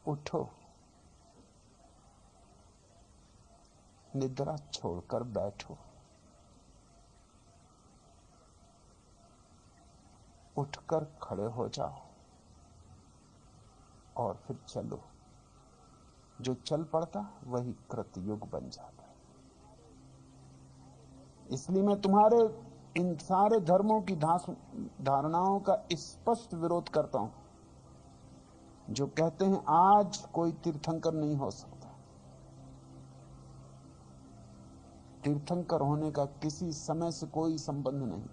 उठो, निद्रा छोड़कर बैठो, उठकर खड़े हो जाओ और फिर चलो। जो चल पड़ता वही कृतयुग बन जाता है। इसलिए मैं तुम्हारे इन सारे धर्मों की धारणाओं का स्पष्ट विरोध करता हूं, जो कहते हैं आज कोई तीर्थंकर नहीं हो सकता। तीर्थंकर होने का किसी समय से कोई संबंध नहीं।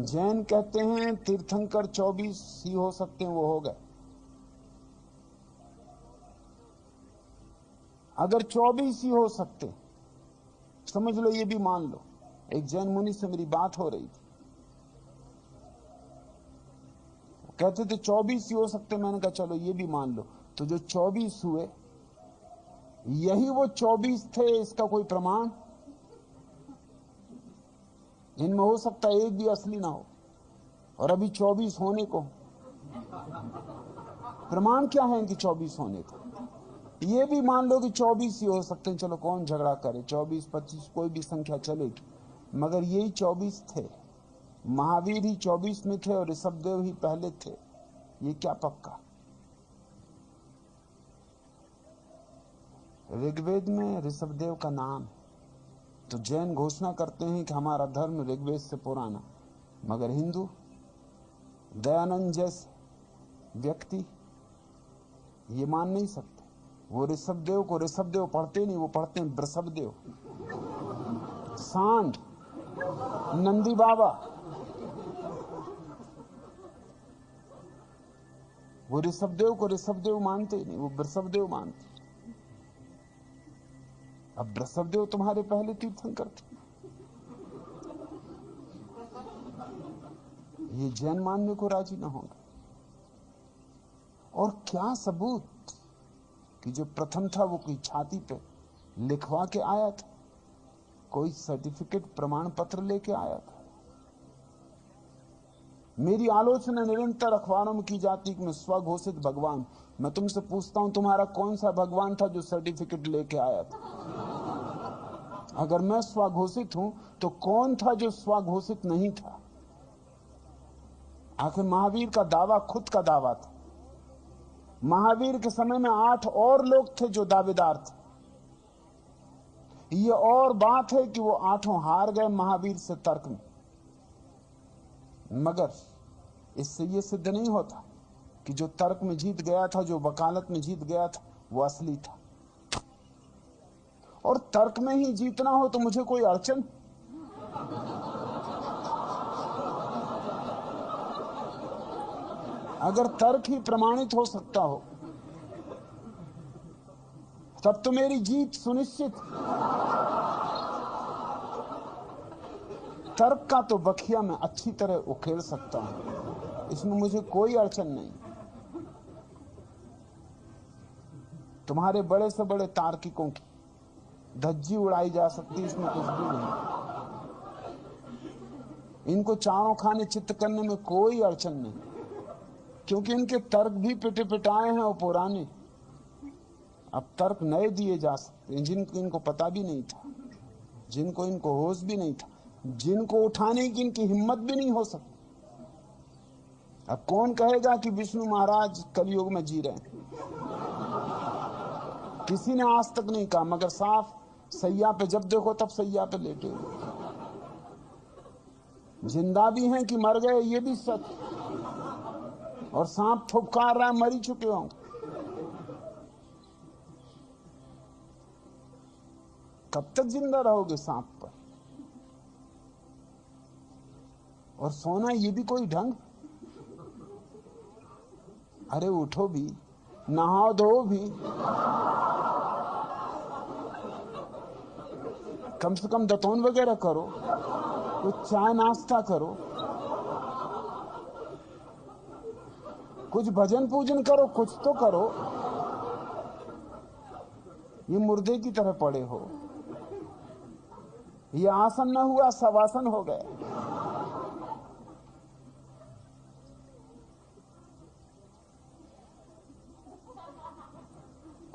जैन कहते हैं तीर्थंकर 24 ही हो सकते हैं, वो हो गए। अगर 24 ही हो सकते, समझ लो, ये भी मान लो। एक जैन मुनि से मेरी बात हो रही थी, कहते थे 24 ही हो सकते। मैंने कहा चलो ये भी मान लो। तो जो 24 हुए यही वो 24 थे, इसका कोई प्रमाण? इनमें हो सकता है एक भी असली ना हो, और अभी 24 होने को। प्रमाण क्या है इनकी 24 होने का? ये भी मान लो कि 24 ही हो सकते हैं, चलो कौन झगड़ा करे, 24 25 कोई भी संख्या चलेगी, मगर यही 24 थे। महावीर ही 24 में थे और ऋषभदेव ही पहले थे, ये क्या पक्का? ऋग्वेद में ऋषभदेव का नाम है। तो जैन घोषणा करते हैं कि हमारा धर्म ऋग्वेद से पुराना, मगर हिंदू दयानंद जैसे व्यक्ति ये मान नहीं सकते। वो ऋषभदेव को ऋषभदेव पढ़ते नहीं, वो पढ़ते हैं वृषभदेव, सांड, नंदी बाबा। वो ऋषभदेव को ऋषभदेव मानते ही नहीं, वो वृषभदेव मानते। अब वृषभदेव तुम्हारे पहले तीर्थंकर थे, ये जैन मानने को राजी ना होंगे। और क्या सबूत कि जो प्रथम था वो कोई छाती पे लिखवा के आया था, कोई सर्टिफिकेट प्रमाण पत्र लेके आया था? मेरी आलोचना निरंतर अखबारों में की जाती कि मैं स्वघोषित भगवान। मैं तुमसे पूछता हूं, तुम्हारा कौन सा भगवान था जो सर्टिफिकेट लेके आया था? अगर मैं स्वघोषित हूं तो कौन था जो स्वघोषित नहीं था? आखिर महावीर का दावा खुद का दावा था। महावीर के समय में 8 और लोग थे जो दावेदार थे। ये और बात है कि वो 8 हार गए महावीर से तर्क में, मगर इससे ये सिद्ध नहीं होता कि जो तर्क में जीत गया था, जो वकालत में जीत गया था, वो असली था। और तर्क में ही जीतना हो तो मुझे कोई अड़चन? अगर तर्क ही प्रमाणित हो सकता हो तब तो मेरी जीत सुनिश्चित। तर्क का तो बखिया मैं अच्छी तरह उकेल सकता हूं, इसमें मुझे कोई अड़चन नहीं। तुम्हारे बड़े से बड़े तार्किकों की धज्जी उड़ाई जा सकती, इसमें कुछ भी नहीं। इनको चारों खाने चित्त करने में कोई अड़चन नहीं, क्योंकि इनके तर्क भी पिटे पिटाए हैं और पुराने। अब तर्क नए दिए जा सकते हैं, जिनको इनको पता भी नहीं था, जिनको इनको होश भी नहीं था, जिनको उठाने की इनकी हिम्मत भी नहीं हो सकती। अब कौन कहेगा कि विष्णु महाराज कलयुग में जी रहे हैं? किसी ने आज तक नहीं कहा, मगर साफ सैया पे जब देखो तब सैया पे लेटे हुए। जिंदा भी हैं कि मर गए ये भी सच, और सांप फुफकार रहा है, मर ही चुके होंगे। कब तक जिंदा रहोगे सांप पर? और सोना ये भी कोई ढंग? अरे उठो भी, नहाओ धो भी, कम से कम दतौन वगैरह करो, कुछ चाय नाश्ता करो, कुछ भजन पूजन करो, कुछ तो करो। ये मुर्दे की तरह पड़े हो। ये आसन न हुआ शवासन हो गया।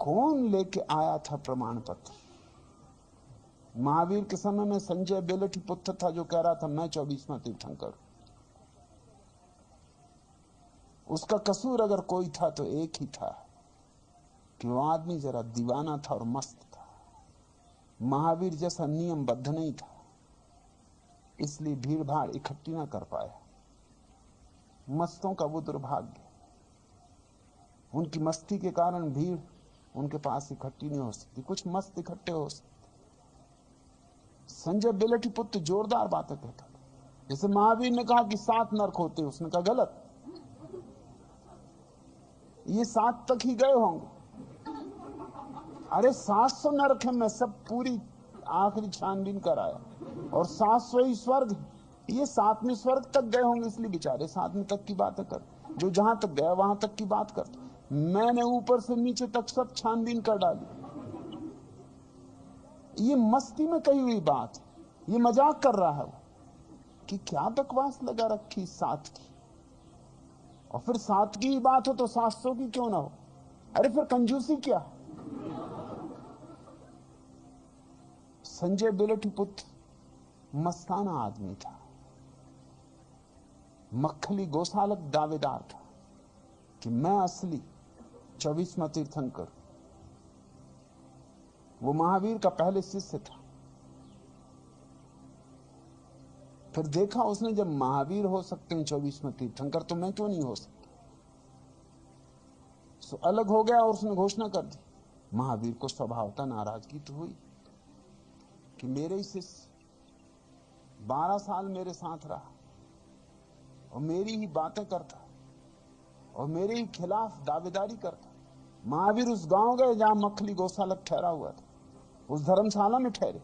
कौन लेके आया था प्रमाण पत्र? महावीर के समय में संजय बेलठी पुत्र था जो कह रहा था मैं 24वां तीर्थंकर। उसका कसूर अगर कोई था तो एक ही था कि वो आदमी जरा दीवाना था और मस्त था। महावीर जैसा नियमबद्ध नहीं था, इसलिए भीड़ भाड़ इकट्ठी ना कर पाया। मस्तों का वो दुर्भाग्य, उनकी मस्ती के कारण भीड़ उनके पास इकट्ठी नहीं हो सकती। कुछ मस्त इकट्ठे हो सकते। संजय बेलठी पुत्र जोरदार बातें कहता था। जैसे महावीर ने कहा कि 7 नरक होते, उसने कहा गलत, ये 7 तक ही गए होंगे। अरे 700 नरक है, मैं सब पूरी आखिरी छानबीन कराया, और 700 ही स्वर्ग, ये 7वें स्वर्ग तक गए होंगे, इसलिए बेचारे 7वें तक की बातें कर। जो जहां तक गया वहां तक की बात कर। मैंने ऊपर से नीचे तक सब छानबीन कर डाली। ये मस्ती में कही हुई बात, ये मजाक कर रहा है वो कि क्या बकवास लगा रखी 7 की, और फिर 7 की ही बात हो तो 700 की क्यों ना हो? अरे फिर कंजूसी क्या? संजय बेलठी पुत्र मस्ताना आदमी था, मक्खली गोसालक दावेदार था कि मैं असली 24वां तीर्थंकर। वो महावीर का पहले शिष्य था। फिर देखा उसने, जब महावीर हो सकते हैं 24वां तीर्थंकर, तो मैं क्यों नहीं हो सकता? सो अलग हो गया और उसने घोषणा कर दी। महावीर को स्वभावतः नाराजगी तो हुई कि मेरे ही शिष्य 12 साल मेरे साथ रहा और मेरी ही बातें करता और मेरे ही खिलाफ दावेदारी करता। महावीर उस गांव गए जहां मक्खली गोसालक ठहरा हुआ था, उस धर्मशाला में ठहरे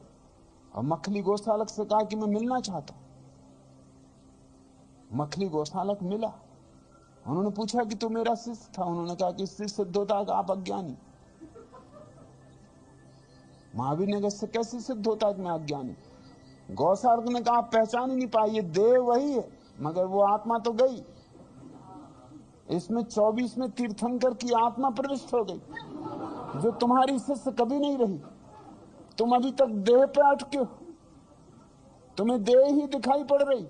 और मक्खली गोसालक से कहा कि मैं मिलना चाहता हूं। मक्खली गोसालक मिला। उन्होंने पूछा कि तू मेरा शिष्य था? उन्होंने कहा कि इससे सिद्ध होता है कि आप अज्ञानी। महावीर ने कहा इससे कैसे सिद्ध होता है कि मैं अज्ञानी? गौसालक ने कहा आप पहचान ही नहीं पाए, ये देह वही है मगर वो आत्मा तो गई। इसमें 24वें तीर्थंकर की आत्मा प्रविष्ट हो गई, जो तुम्हारी शिष्य कभी नहीं रही। तुम अभी तक देह पे अटके हो, तुम्हें देह ही दिखाई पड़ रही।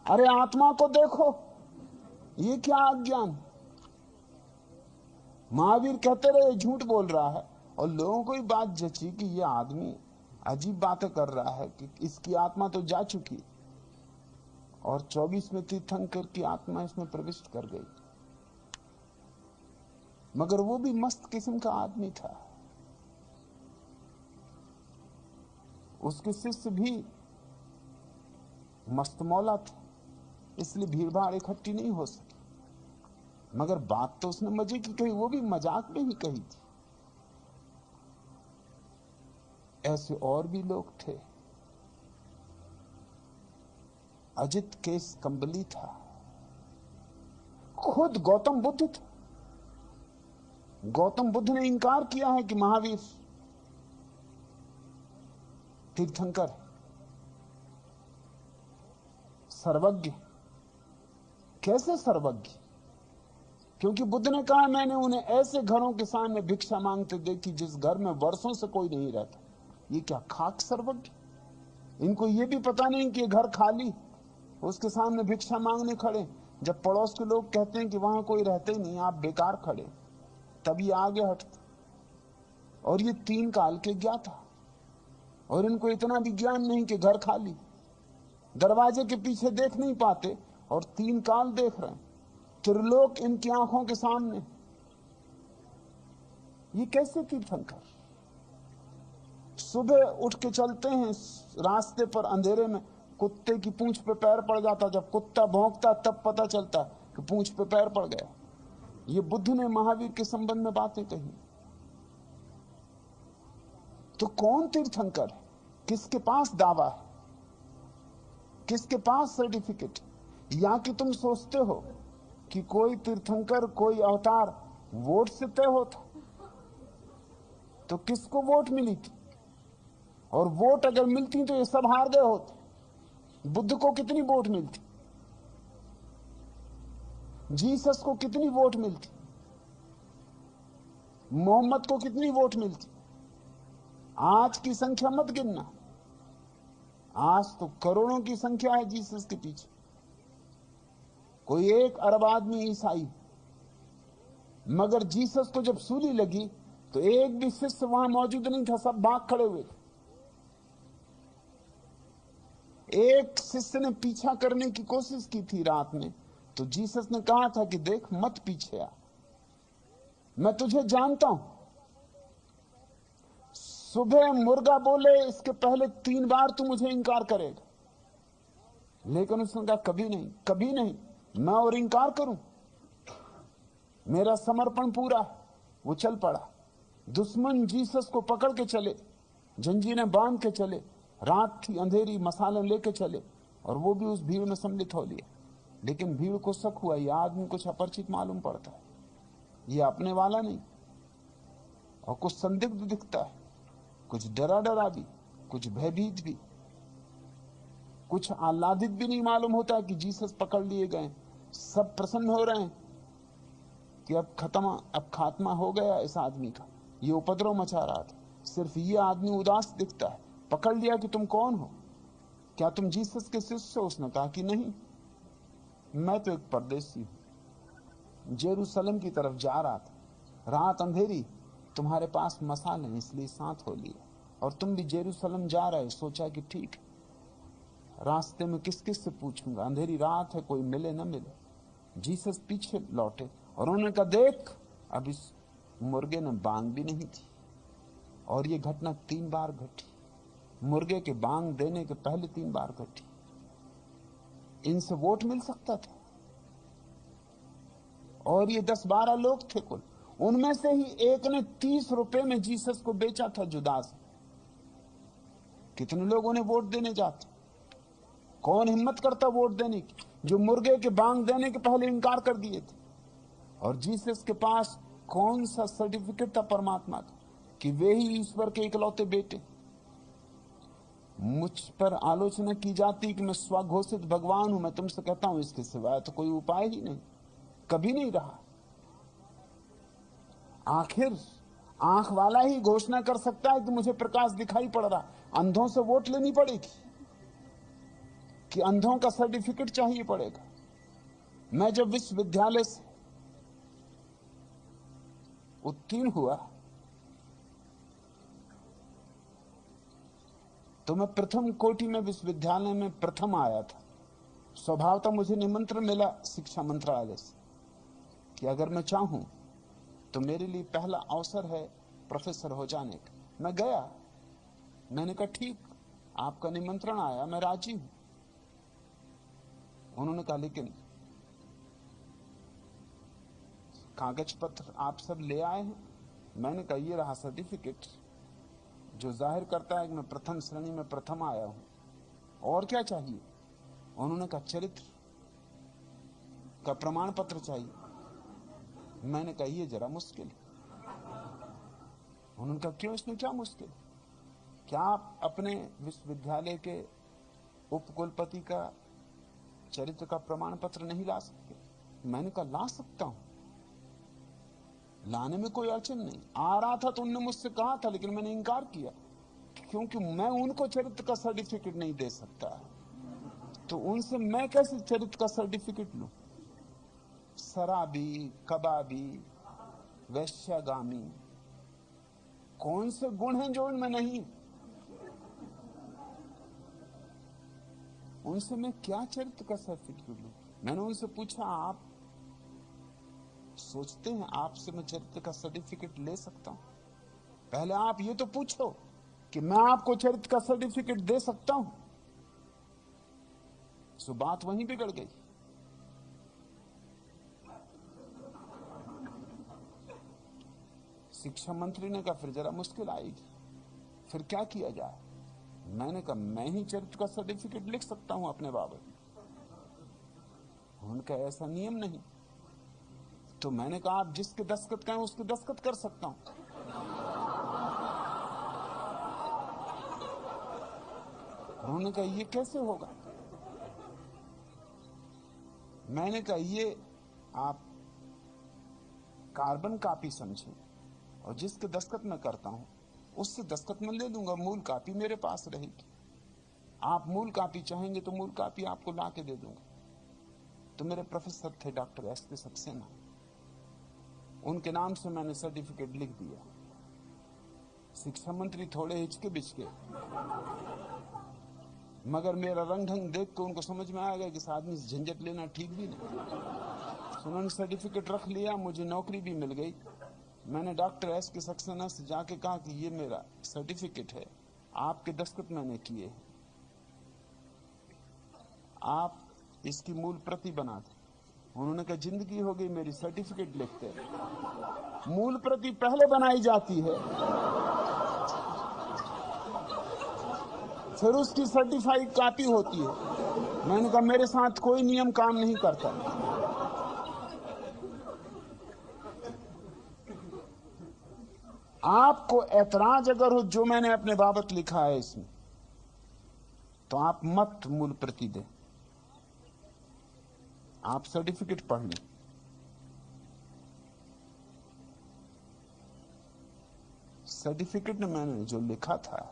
अरे आत्मा को देखो, ये क्या अज्ञान? महावीर कहते रहे झूठ बोल रहा है, और लोगों को ही बात जची कि ये आदमी अजीब बातें कर रहा है कि इसकी आत्मा तो जा चुकी और 24वें तीर्थंकर की आत्मा इसमें प्रविष्ट कर गई। मगर वो भी मस्त किस्म का आदमी था। उसके शिष्य भी मस्तमौला थे, इसलिए भीड़ भाड़ इकट्ठी नहीं हो सकी। मगर बात तो उसने मजे की कही, वो भी मजाक में ही कही थी। ऐसे और भी लोग थे। अजित केस कंबली था, खुद गौतम बुद्ध था। गौतम बुद्ध ने इंकार किया है कि महावीर तीर्थंकर सर्वज्ञ। कैसे सर्वज्ञ? क्योंकि बुद्ध ने कहा मैंने उन्हें ऐसे घरों के सामने भिक्षा मांगते देखी जिस घर में वर्षों से कोई नहीं रहता। ये क्या खाक सर्वज्ञ? इनको ये भी पता नहीं कि ये घर खाली, उसके सामने भिक्षा मांगने खड़े। जब पड़ोस के लोग कहते हैं कि वहां कोई रहते ही नहीं, आप बेकार खड़े, तभी आगे हटते। और ये 3 काल के ज्ञाता, और इनको इतना भी ज्ञान नहीं कि घर खाली, दरवाजे के पीछे देख नहीं पाते और 3 काल देख रहे हैं, त्रिलोक इनकी आंखों के सामने। ये कैसे तीर्थंकर? सुबह उठ के चलते हैं रास्ते पर, अंधेरे में कुत्ते की पूंछ पे पैर पड़ जाता, जब कुत्ता भौंकता तब पता चलता कि पूंछ पे पैर पड़ गया। ये बुद्ध ने महावीर के संबंध में बातें कही। तो कौन तीर्थंकर है? किसके पास दावा है? किसके पास सर्टिफिकेट? या कि तुम सोचते हो कि कोई तीर्थंकर, कोई अवतार वोट से तय होता? तो किसको वोट मिली थी? और वोट अगर मिलती तो ये सब हार गए होते। बुद्ध को कितनी वोट मिलती? जीसस को कितनी वोट मिलती? मोहम्मद को कितनी वोट मिलती? आज की संख्या मत गिनना, आज तो करोड़ों की संख्या है जीसस के पीछे। कोई 1 अरब आदमी ईसाई, मगर जीसस को जब सूली लगी तो एक भी शिष्य वहां मौजूद नहीं था, सब भाग खड़े हुए थे। एक शिष्य ने पीछा करने की कोशिश की थी रात में, तो जीसस ने कहा था कि देख मत पीछे आ, मैं तुझे जानता हूं। सुबह मुर्गा बोले इसके पहले 3 बार तू मुझे इंकार करेगा, लेकिन उसने कहा कभी नहीं, कभी नहीं, मैं और इंकार करूं, मेरा समर्पण पूरा है। वो चल पड़ा। दुश्मन जीसस को पकड़ के चले, जंजीरें बांध के चले, रात थी, अंधेरी, मसाले लेके चले, और वो भी उस भीड़ में सम्मिलित हो लिया। लेकिन भीड़ को शक हुआ, यह आदमी कुछ अपरिचित मालूम पड़ता है, ये अपने वाला नहीं, और कुछ संदिग्ध दिखता है, कुछ डरा डरा भी, कुछ भयभीत भी, कुछ आह्लादित भी नहीं मालूम होता कि जीसस पकड़ लिए गए। सब प्रसन्न हो रहे हैं कि अब खात्मा हो गया इस आदमी का, ये उपद्रव मचा रहा था। सिर्फ ये आदमी उदास दिखता है। पकड़ लिया कि तुम कौन हो, क्या तुम जीसस के शिष्य हो? उसने कहा कि नहीं, मैं तो एक परदेसी हूं, जेरूसलम की तरफ जा रहा था, रात अंधेरी, तुम्हारे पास मसाल है इसलिए साथ हो लिए, और तुम भी जेरूसलम जा रहे हो, सोचा कि ठीक, रास्ते में किस किस से पूछूंगा, अंधेरी रात है, कोई मिले न मिले। जीसस पीछे लौटे और उन्होंने कहा देख, अब इस मुर्गे ने बांग भी नहीं थी, और ये घटना 3 बार घटी, मुर्गे के बांग देने के पहले 3 बार घटी। इनसे वोट मिल सकता था, और ये 10-12 लोग थे कुल, उनमें से ही एक ने 30 रुपए में जीसस को बेचा था जुदास। कितने लोग उन्हें वोट देने जाते? कौन हिम्मत करता वोट देने की, जो मुर्गे के बांग देने के पहले इनकार कर दिए थे? और जीसस के पास कौन सा सर्टिफिकेट था परमात्मा का कि वे ही ईश्वर के इकलौते बेटे? मुझ पर आलोचना की जाती कि मैं स्वघोषित भगवान हूं। मैं तुमसे कहता हूं इसके सिवाय तो कोई उपाय ही नहीं, कभी नहीं रहा। आखिर आंख वाला ही घोषणा कर सकता है कि मुझे प्रकाश दिखाई पड़ रहा। अंधों से वोट लेनी पड़ेगी कि अंधों का सर्टिफिकेट चाहिए पड़ेगा? मैं जब विश्वविद्यालय से उत्तीर्ण हुआ तो मैं प्रथम कोटि में विश्वविद्यालय में प्रथम आया था। स्वभावतः मुझे निमंत्रण मिला शिक्षा मंत्रालय से कि अगर मैं चाहूं तो मेरे लिए पहला अवसर है प्रोफेसर हो जाने का। मैं गया, मैंने कहा ठीक, आपका निमंत्रण आया, मैं राजी हूं। उन्होंने कहा लेकिन कागज पत्र आप सब ले आए हैं? मैंने कहा ये रहा सर्टिफिकेट जो जाहिर करता है कि मैं प्रथम श्रेणी में प्रथम आया हूं, और क्या चाहिए? उन्होंने कहा चरित्र का प्रमाण पत्र चाहिए। मैंने कहा ये जरा मुश्किल है। उन्होंने कहा क्यों, इसमें क्या मुश्किल? क्या आप अपने विश्वविद्यालय के उपकुलपति का चरित्र का प्रमाण पत्र नहीं ला सकते? मैंने कहा ला सकता हूं, लाने में कोई अड़चन नहीं। आ रहा था तो उनने मुझसे कहा था, लेकिन मैंने इंकार किया क्योंकि मैं उनको चरित्र का सर्टिफिकेट नहीं दे सकता, तो उनसे मैं कैसे चरित्र का सर्टिफिकेट लूं? शराबी, कबाबी, वैश्यागामी, कौन से गुण हैं जो उनमें नहीं? उनसे मैं क्या चरित्र का सर्टिफिकेट लूं? मैंने उनसे पूछा आप सोचते हैं आपसे मैं चरित्र का सर्टिफिकेट ले सकता हूं? पहले आप ये तो पूछो कि मैं आपको चरित्र का सर्टिफिकेट दे सकता हूं। सो बात वहीं बिगड़ गई। शिक्षा मंत्री ने कहा फिर जरा मुश्किल आएगी, फिर क्या किया जाए? मैंने कहा मैं ही चरित्र का सर्टिफिकेट लिख सकता हूं अपने बाबत। उनका ऐसा नियम नहीं। तो मैंने कहा आप जिसके दस्तखत कहें उसके दस्तखत कर सकता हूं। उन्होंने कहा ये कैसे होगा? मैंने कहा ये आप कार्बन कॉपी समझें, और जिसके दस्तखत मैं करता हूं उससे दस्तखत मैं ले लूंगा, मूल कॉपी मेरे पास रहेगी। आप मूल कॉपी चाहेंगे तो मूल कॉपी आपको ला के दे दूंगा। तो मेरे प्रोफेसर थे डॉक्टर एस.के. सक्सेना, उनके नाम से मैंने सर्टिफिकेट लिख दिया। शिक्षा मंत्री थोड़े हिचके बिचके, मगर मेरा रंग ढंग देख के उनको समझ में आ गया कि इस आदमी से झंझट लेना ठीक भी नहीं। तो उन्होंने सर्टिफिकेट रख लिया, मुझे नौकरी भी मिल गई। मैंने डॉक्टर एस.के. सक्सेना से जाके कहा कि ये मेरा सर्टिफिकेट है, आपके दस्तखत मैंने किए, आप इसकी मूल प्रति बना दें। उन्होंने कहा जिंदगी हो गई मेरी, सर्टिफिकेट लिखते हैं, मूल प्रति पहले बनाई जाती है, फिर उसकी सर्टिफाइड कॉपी होती है। मैंने कहा मेरे साथ कोई नियम काम नहीं करता। आपको ऐतराज अगर हो जो मैंने अपने बाबत लिखा है इसमें, तो आप मत मूल प्रति दें, आप सर्टिफिकेट पढ़ लें। सर्टिफिकेट में मैंने जो लिखा था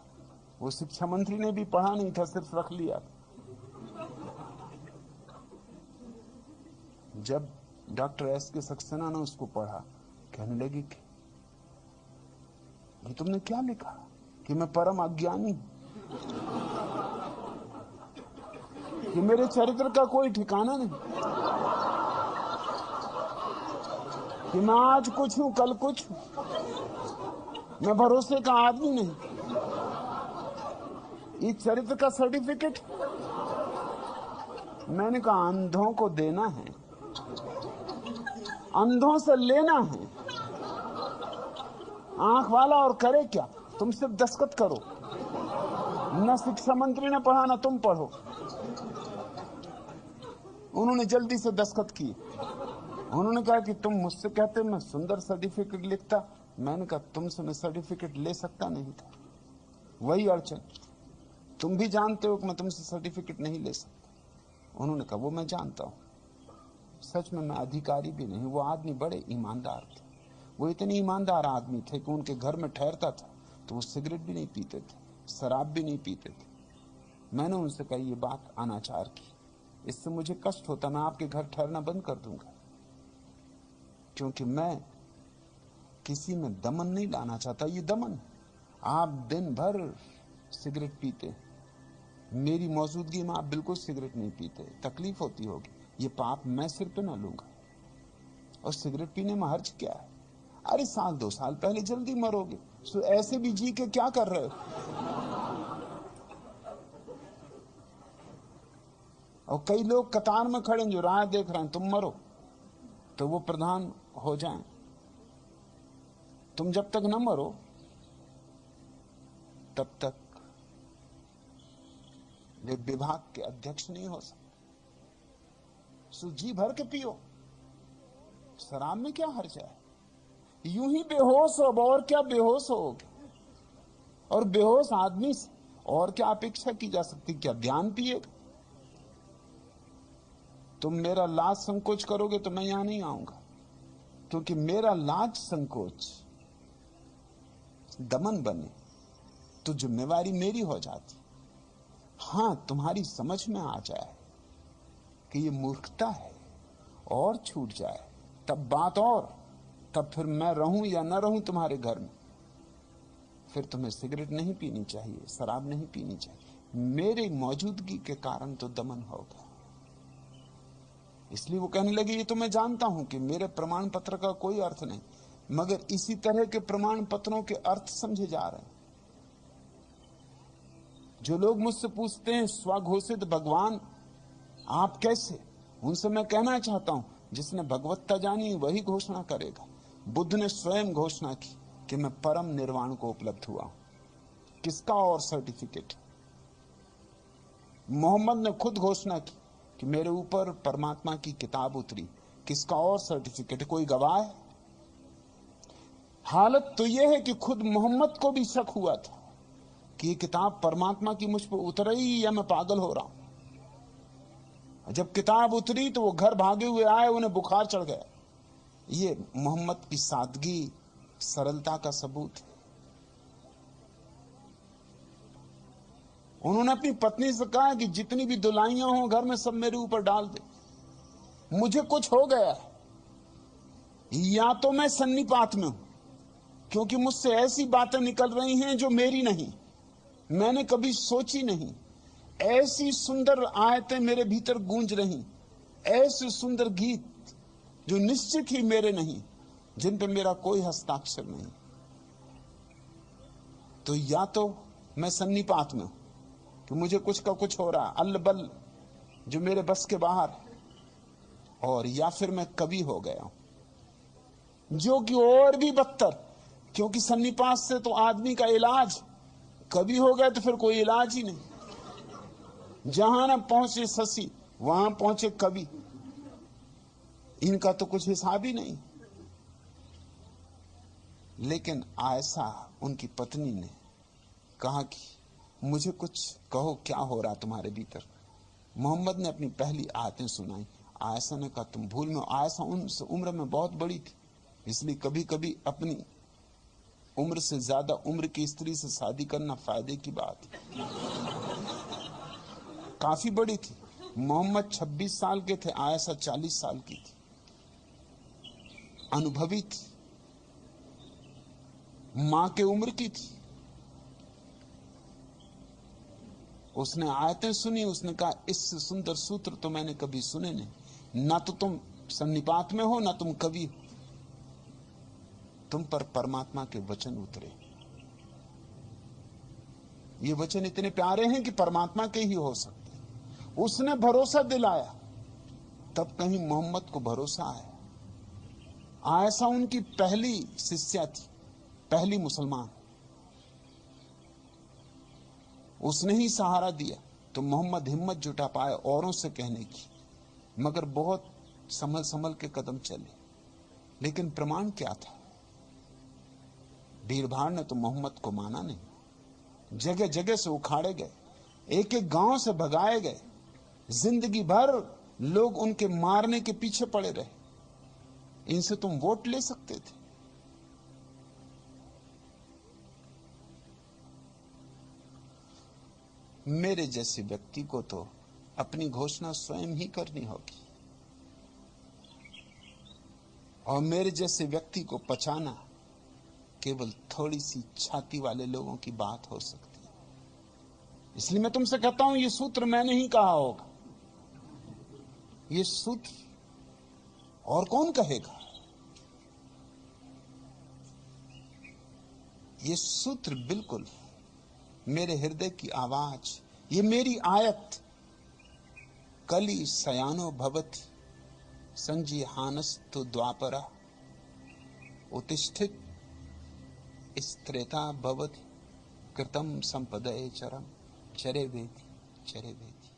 वो शिक्षा मंत्री ने भी पढ़ा नहीं था, सिर्फ रख लिया। जब डॉक्टर एस.के. सक्सेना ने उसको पढ़ा, कहने लगी कि ये तुमने क्या लिखा, कि मैं परम अज्ञानी हूं, कि मेरे चरित्र का कोई ठिकाना नहीं, कि मैं आज कुछ हूं कल कुछ हूं, मैं भरोसे का आदमी नहीं। ये चरित्र का सर्टिफिकेट मैंने कहा अंधों को देना है, अंधों से लेना है। आंख वाला और करे क्या, तुम सिर्फ दस्तखत करो। न शिक्षा मंत्री ने पढ़ा ना तुम पढ़ो। उन्होंने जल्दी से दस्तखत किए। उन्होंने कहा कि तुम मुझसे कहते मैं सुंदर सर्टिफिकेट लिखता। मैंने कहा तुमसे मैं सर्टिफिकेट ले सकता नहीं था, वही अड़चन। तुम भी जानते हो कि मैं तुमसे सर्टिफिकेट नहीं ले सकता। उन्होंने कहा वो मैं जानता हूं, सच में मैं अधिकारी भी नहीं। वो आदमी बड़े ईमानदार थे, वो इतने ईमानदार आदमी थे कि उनके घर में ठहरता था तो वो सिगरेट भी नहीं पीते थे, शराब भी नहीं पीते थे। मैंने उनसे कही ये बात अनाचार की, इससे मुझे कष्ट होता, मैं आपके घर ठहरना बंद कर दूंगा, क्योंकि मैं किसी में दमन नहीं लाना चाहता। ये दमन, आप दिन भर सिगरेट पीते, मेरी मौजूदगी में आप बिल्कुल सिगरेट नहीं पीते, तकलीफ होती होगी, ये पाप मैं सिर पे ना लूंगा। और सिगरेट पीने में हर्ज क्या है? अरे साल 2 साल पहले जल्दी मरोगे, सो ऐसे भी जी के क्या कर रहे हो? और कई लोग कतार में खड़े जो राह देख रहे हैं, तुम मरो तो वो प्रधान हो जाएं। तुम जब तक न मरो तब तक वे विभाग के अध्यक्ष नहीं हो सकते। सो जी भर के पियो, शराब में क्या हर्ज है? यूं ही बेहोश हो, और क्या बेहोश होगे? और बेहोश आदमी से और क्या अपेक्षा की जा सकती? क्या ध्यान पिएगा? तुम मेरा लाज संकोच करोगे तो मैं यहां नहीं आऊंगा, क्योंकि मेरा लाज संकोच दमन बने तो जिम्मेवारी मेरी हो जाती। हां, तुम्हारी समझ में आ जाए कि ये मूर्खता है और छूट जाए तब बात, और तब फिर मैं रहूं या न रहूं तुम्हारे घर में, फिर तुम्हें सिगरेट नहीं पीनी चाहिए, शराब नहीं पीनी चाहिए। मेरी मौजूदगी के कारण तो दमन होगा। इसलिए वो कहने लगी ये तो मैं जानता हूं कि मेरे प्रमाण पत्र का कोई अर्थ नहीं, मगर इसी तरह के प्रमाण पत्रों के अर्थ समझे जा रहे हैं। जो लोग मुझसे पूछते हैं स्वघोषित भगवान आप कैसे, उनसे मैं कहना चाहता हूं जिसने भगवत्ता जानी वही घोषणा करेगा। बुद्ध ने स्वयं घोषणा की कि मैं परम निर्वाण को उपलब्ध हुआ हूं। किसका और सर्टिफिकेट? मोहम्मद ने खुद घोषणा की कि मेरे ऊपर परमात्मा की किताब उतरी। किसका और सर्टिफिकेट? कोई गवाह है? हालत तो यह है कि खुद मोहम्मद को भी शक हुआ था कि ये किताब परमात्मा की मुझ पर उतर रही या मैं पागल हो रहा हूं। जब किताब उतरी तो वो घर भागे हुए आए, उन्हें बुखार चढ़ गया। ये मोहम्मद की सादगी सरलता का सबूत है। उन्होंने अपनी पत्नी से कहा कि जितनी भी दुलाइयां हो घर में सब मेरे ऊपर डाल दे, मुझे कुछ हो गया है, या तो मैं सन्निपात में हूं, क्योंकि मुझसे ऐसी बातें निकल रही हैं जो मेरी नहीं, मैंने कभी सोची नहीं। ऐसी सुंदर आयतें मेरे भीतर गूंज रही, ऐसे सुंदर गीत जो निश्चित ही मेरे नहीं, जिन पे मेरा कोई हस्ताक्षर नहीं। तो या तो मैं सन्निपात में हूं कि मुझे कुछ का कुछ हो रहा, अल्ल-बल्ल जो मेरे बस के बाहर, और या फिर मैं कवि हो गया हूं, जो कि और भी बदतर, क्योंकि सन्निपात से तो आदमी का इलाज, कवि हो गए तो फिर कोई इलाज ही नहीं। जहां ना पहुंचे शशि वहां पहुंचे कवि, इनका तो कुछ हिसाब ही नहीं। लेकिन आयशा उनकी पत्नी ने कहा कि मुझे कुछ कहो, क्या हो रहा तुम्हारे भीतर। मोहम्मद ने अपनी पहली आयतें सुनाई। आयशा ने कहा तुम भूल में। आयशा उस उम्र में बहुत बड़ी थी, इसलिए कभी कभी अपनी उम्र से ज्यादा उम्र की स्त्री से शादी करना फायदे की बात है। काफी बड़ी थी। मोहम्मद 26 साल के थे, आयशा 40 साल की थी, अनुभवी थी, मां के उम्र की थी। उसने आयतें सुनी, उसने कहा इससे सुंदर सूत्र तो मैंने कभी सुने नहीं। ना तो तुम सन्निपात में हो, ना तुम कवि हो, तुम पर परमात्मा के वचन उतरे। ये वचन इतने प्यारे हैं कि परमात्मा के ही हो सकते। उसने भरोसा दिलाया, तब कहीं मोहम्मद को भरोसा आया। आयशा उनकी पहली शिष्या थी, पहली मुसलमान। उसने ही सहारा दिया तो मोहम्मद हिम्मत जुटा पाए औरों से कहने की, मगर बहुत संभल संभल के कदम चले। लेकिन प्रमाण क्या था? भीड़ भाड़ ने तो मोहम्मद को माना नहीं। जगह जगह से उखाड़े गए, एक एक गांव से भगाए गए। जिंदगी भर लोग उनके मारने के पीछे पड़े रहे। इनसे तुम वोट ले सकते थे। मेरे जैसे व्यक्ति को तो अपनी घोषणा स्वयं ही करनी होगी, और मेरे जैसे व्यक्ति को पचाना केवल थोड़ी सी छाती वाले लोगों की बात हो सकती है। इसलिए मैं तुमसे कहता हूं, ये सूत्र मैंने ही कहा होगा। ये सूत्र और कौन कहेगा? ये सूत्र बिल्कुल मेरे हृदय की आवाज, ये मेरी आयत। कली सयानो भवति संजीहानस्तु द्वापरा उत्तिष्ठित स्त्रेता भवति कृतम संपदये चरम चरे वेति चरे वेति।